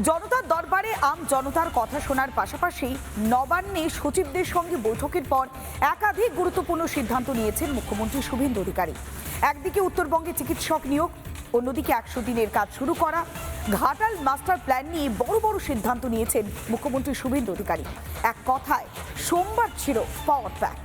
জনতার দরবারে আম জনতার কথা শোনার পাশাপাশি নবান্নে সচিবদের সঙ্গে বৈঠকের পর একাধিক গুরুত্বপূর্ণ সিদ্ধান্ত নিয়েছেন মুখ্যমন্ত্রী শুভেন্দু অধিকারী। একদিকে উত্তরবঙ্গে চিকিৎসক নিয়োগ, অন্যদিকে 100 দিনের কাজ শুরু করা, ঘাটাল মাস্টার প্ল্যান নিয়ে বড় বড় সিদ্ধান্ত নিয়েছেন মুখ্যমন্ত্রী শুভেন্দু অধিকারী। এক কথায় সোমবার ছিল পাওয়ার প্যাক।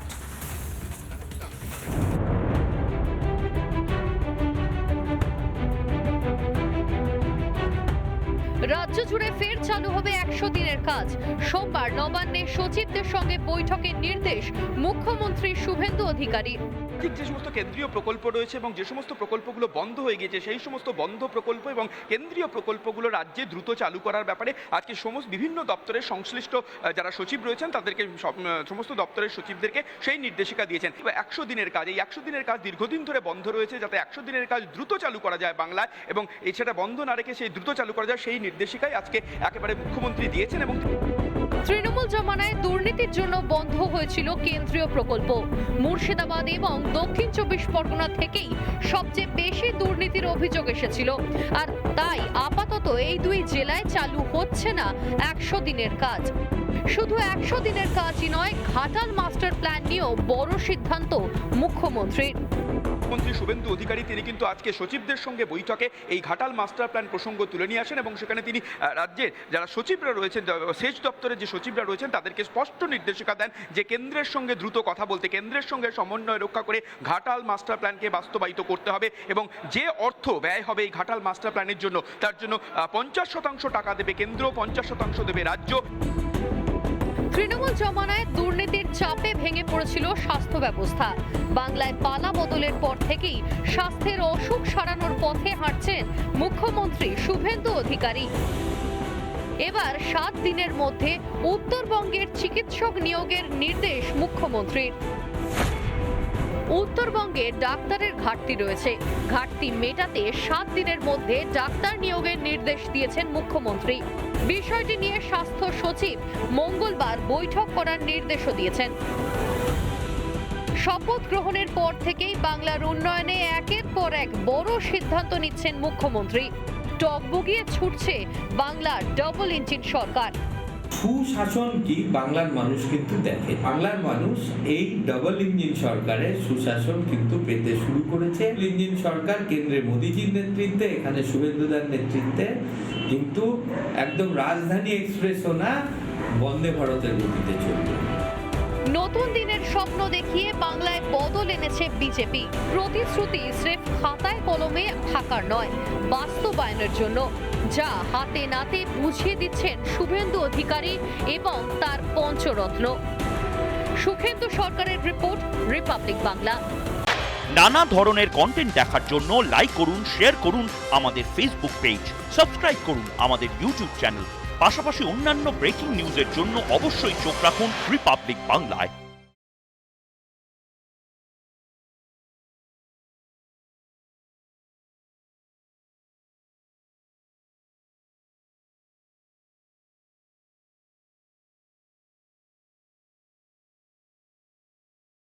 রাজ্য জুড়ে ফের চালু হবে 100 দিনের কাজ। সোমবার নবান্নে সচিবদের সঙ্গে বৈঠকের নির্দেশ মুখ্যমন্ত্রী শুভেন্দু অধিকারী। যে সমস্ত কেন্দ্রীয় প্রকল্প রয়েছে এবং যে সমস্ত প্রকল্পগুলো বন্ধ হয়ে গিয়েছে সেই সমস্ত বন্ধ প্রকল্প এবং কেন্দ্রীয় প্রকল্পগুলো রাজ্যে দ্রুত চালু করার ব্যাপারে আজকে বিভিন্ন দপ্তরের সংশ্লিষ্ট যারা সচিব রয়েছেন তাদেরকে সমস্ত দপ্তরের সচিবদেরকে সেই নির্দেশিকা দিয়েছেন। 100 দিনের কাজ, এই 100 দিনের কাজ দীর্ঘদিন ধরে বন্ধ রয়েছে, যাতে 100 দিনের কাজ দ্রুত চালু করা যায় বাংলায় এবং সেটা বন্ধ না রেখে সেই দ্রুত চালু করা যায় সেই নির্দেশিকাই আজকে একেবারে মুখ্যমন্ত্রী দিয়েছেন। এবং তৃণমূল জমানায় দুর্নীতির জন্য বন্ধ হয়েছিল কেন্দ্রীয় প্রকল্প। মুর্শিদাবাদ এবং দক্ষিণ 24 পরগনা থেকেই সবচেয়ে বেশি দুর্নীতির অভিযোগ এসেছিল, আর তাই আপাতত এই দুই জেলায় চালু হচ্ছে না 100 দিনের কাজ। শুধু 100 দিনের কাজই নয়, ঘাটাল মাস্টার প্ল্যান নিয়েও বড় সিদ্ধান্ত মুখ্যমন্ত্রীর। মুখ্যমন্ত্রী শুভেন্দু অধিকারী তিনি কিন্তু আজকে সচিবদের সঙ্গে বৈঠকে এই ঘাটাল মাস্টার প্ল্যান প্রসঙ্গ তুলে নিয়ে আসেন এবং সেখানে তিনি রাজ্যের যারা সচিবরা রয়েছেন, সেচ দপ্তরের যে সচিবরা রয়েছেন তাদেরকে স্পষ্ট নির্দেশিকা দেন যে কেন্দ্রের সঙ্গে দ্রুত কথা বলতে, কেন্দ্রের সঙ্গে সমন্বয় রক্ষা করে ঘাটাল মাস্টার প্ল্যানকে বাস্তবায়িত করতে হবে এবং যে অর্থ ব্যয় হবে এই ঘাটাল মাস্টার প্ল্যানের জন্য তার জন্য 50% টাকা দেবে কেন্দ্র, 50% দেবে রাজ্য। তৃণমূল জমানায় দুর্নীতির চাপে ভেঙে পড়েছিল স্বাস্থ্য ব্যবস্থা। বাংলায় পালা বদলের পর থেকেই স্বাস্থ্যের অসুখ সারানোর পথে হাঁটছেন মুখ্যমন্ত্রী শুভেন্দু অধিকারী। এবার 7 দিনের মধ্যে উত্তরবঙ্গের চিকিৎসক নিয়োগের নির্দেশ মুখ্যমন্ত্রীর। উত্তরবঙ্গে ডাক্তারের ঘাটতি রয়েছে, ঘাটতি মেটাতে 7 দিনের মধ্যে ডাক্তার নিয়োগের নির্দেশ দিয়েছেন মুখ্যমন্ত্রী। বিষয়টি নিয়ে স্বাস্থ্য সচিব মঙ্গলবার বৈঠক করার নির্দেশও দিয়েছেন। শপথ গ্রহণের পর থেকেই বাংলার উন্নয়নে একের পর এক বড় সিদ্ধান্ত নিচ্ছেন মুখ্যমন্ত্রী। টগবগিয়ে ছুটছে বাংলার ডাবল ইঞ্জিন সরকার। সুশাসন কি বাংলার মানুষ কিন্তু দেখে, বাংলার মানুষ এই ডাবল ইঞ্জিন সরকারের সুশাসন কিন্তু পেতে শুরু করেছে। ইঞ্জিন সরকার কেন্দ্রে মোদিজির নেতৃত্বে, এখানে শুভেন্দুদার নেতৃত্বে কিন্তু একদম রাজধানী এক্সপ্রেসও না, বন্দে ভারতের গতিতে চলবে। নতুন দিনের স্বপ্ন দেখিয়ে বাংলায় বদল এনেছে বিজেপি। প্রতিশ্রুতি স্রেফ খাতায় কলমে থাকার নয়, বাস্তবায়নের জন্য, যা হাতে নাতে বুঝিয়ে দিচ্ছেন শুভেন্দু অধিকারী এবং তার পঞ্চরত্ন। সুখেন্দু সরকারের রিপোর্ট, রিপাবলিক বাংলা। নানা ধরনের কন্টেন্ট দেখার জন্য লাইক করুন, শেয়ার করুন আমাদের ফেসবুক পেজ, সাবস্ক্রাইব করুন আমাদের ইউটিউব চ্যানেল। পাশাপাশি অন্যান্য ব্রেকিং নিউজের জন্য অবশ্যই চোখ রাখুন রিপাবলিক বাংলায়।